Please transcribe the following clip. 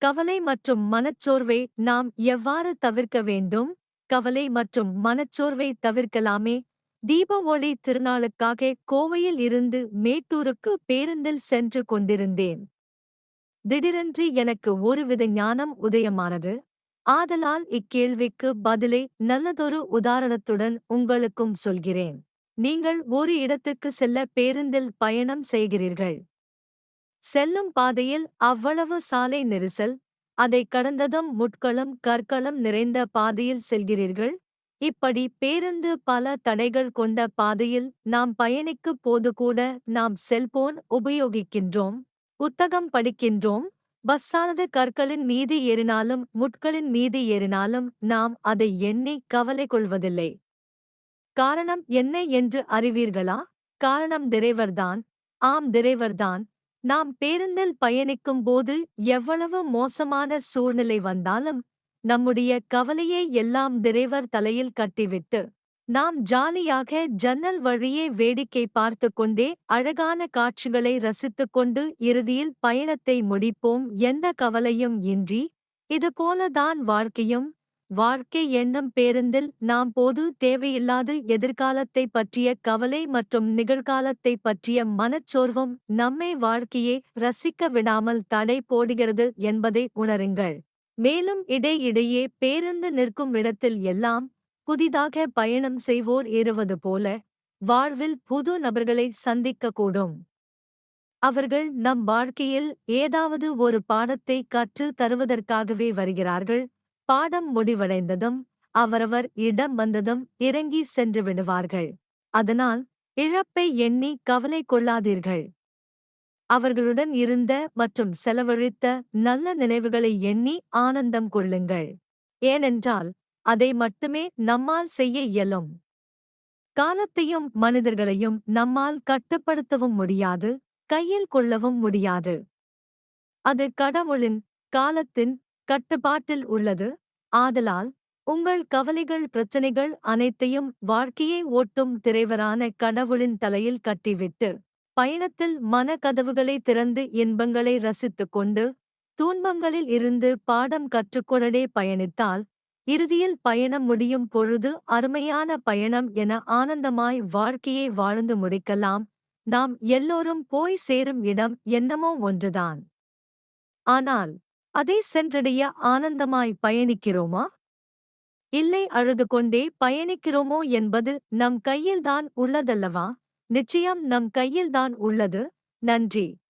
கவலை மற்றும் மனச்சோர்வை நாம் எவ்வாறு தவிர்க்க வேண்டும்? கவலை மற்றும் மனச்சோர்வை தவிர்க்கலாமே. தீப ஒளி திருநாளுக்காக கோவையில் இருந்து மேட்டூருக்கு பேருந்தில் சென்று கொண்டிருந்தேன். திடீரென்று எனக்கு ஒருவித ஞானம் உதயமானது. ஆதலால் இக்கேள்விக்கு பதிலை நல்லதொரு உதாரணத்துடன் உங்களுக்கும் சொல்கிறேன். நீங்கள் ஒரு இடத்துக்கு செல்ல பேருந்தில் பயணம் செய்கிறீர்கள். செல்லும் பாதையில் அவ்வளவு சாலை நெரிசல், அதை கடந்ததும் முட்களும் கற்களும் நிறைந்த பாதையில் செல்கிறீர்கள். இப்படி பேருந்து பல தடைகள் கொண்ட பாதையில் நாம் பயணிக்கும் போது கூட நாம் செல்போன் உபயோகிக்கின்றோம், புத்தகம் படிக்கின்றோம். பஸ்ஸானது கற்களின் மீது ஏறினாலும் முட்களின் மீது ஏறினாலும் நாம் அதை எண்ணி கவலை கொள்வதில்லை. காரணம் என்ன என்று அறிவீர்களா? காரணம் டிரைவர்தான். ஆம், டிரைவர்தான். நாம் பேருந்தில் பயணிக்கும் போது எவ்வளவு மோசமான சூழ்நிலை வந்தாலும் நம்முடைய கவலையை எல்லாம் டிரைவர் தலையில் கட்டிவிட்டு நாம் ஜாலியாக ஜன்னல் வழியே வேடிக்கை பார்த்து கொண்டே அழகான காட்சிகளை ரசித்துக்கொண்டு இறுதியில் பயணத்தை முடிப்போம், எந்த கவலையும் இன்றி. இதுபோலதான் வாழ்க்கையும். வாழ்க்கை என்னும் பேருந்தில் நாம் போது தேவையில்லாத எதிர்காலத்தை பற்றிய கவலை மற்றும் நிகழ்காலத்தை பற்றிய மனச்சோர்வும் நம்மை வாழ்க்கையை ரசிக்க விடாமல் தடை போடுகிறது என்பதை உணருங்கள். மேலும் இடையிடையே பேருந்து நிற்கும் இடத்தில் எல்லாம் புதிதாக பயணம் செய்வோர் ஏறுவது போல வாழ்வில் புது நபர்களை சந்திக்கக்கூடும். அவர்கள் நம் வாழ்க்கையில் ஏதாவது ஒரு பாடத்தை கற்று தருவதற்காகவே வருகிறார்கள். பாடம் முடிவடைந்ததும் அவரவர் இடம் வந்ததும் இறங்கி சென்று விடுவார்கள். அதனால் இழப்பை எண்ணி கவலை கொள்ளாதீர்கள். அவர்களுடன் இருந்த மற்றும் செலவழித்த நல்ல நினைவுகளை எண்ணி ஆனந்தம் கொள்ளுங்கள். ஏனென்றால் அதை மட்டுமே நம்மால் செய்ய இயலும். காலத்தையும் மனிதர்களையும் நம்மால் கட்டுப்படுத்தவும் முடியாது, கையில் கொள்ளவும் முடியாது. அது கடவுளின், காலத்தின் கட்டுப்பாட்டில் உள்ளது. ஆதலால் உங்கள் கவலைகள் பிரச்சனைகள் அனைத்தையும் வாழ்க்கையை ஓட்டும் டிரைவரான கடவுளின் தலையில் கட்டிவிட்டு பயணத்தில் மன கதவுகளை திறந்து இன்பங்களை ரசித்துக் கொண்டு துன்பங்களில் இருந்து பாடம் கற்றுக்கொண்டே பயணித்தால் இறுதியில் பயணம் முடியும் பொழுது அருமையான பயணம் என ஆனந்தமாய் வாழ்க்கையை வாழ்ந்து முடிக்கலாம். நாம் எல்லோரும் போய் சேரும் இடம் என்னமோ ஒன்றுதான். ஆனால் அதை சென்றடைய ஆனந்தமாய் பயணிக்கிறோமா? இல்லை அழுது கொண்டே பயணிக்கிறோமோ என்பது நம் கையில்தான் உள்ளதல்லவா? நிச்சயம் நம் கையில்தான் உள்ளது. நன்றி.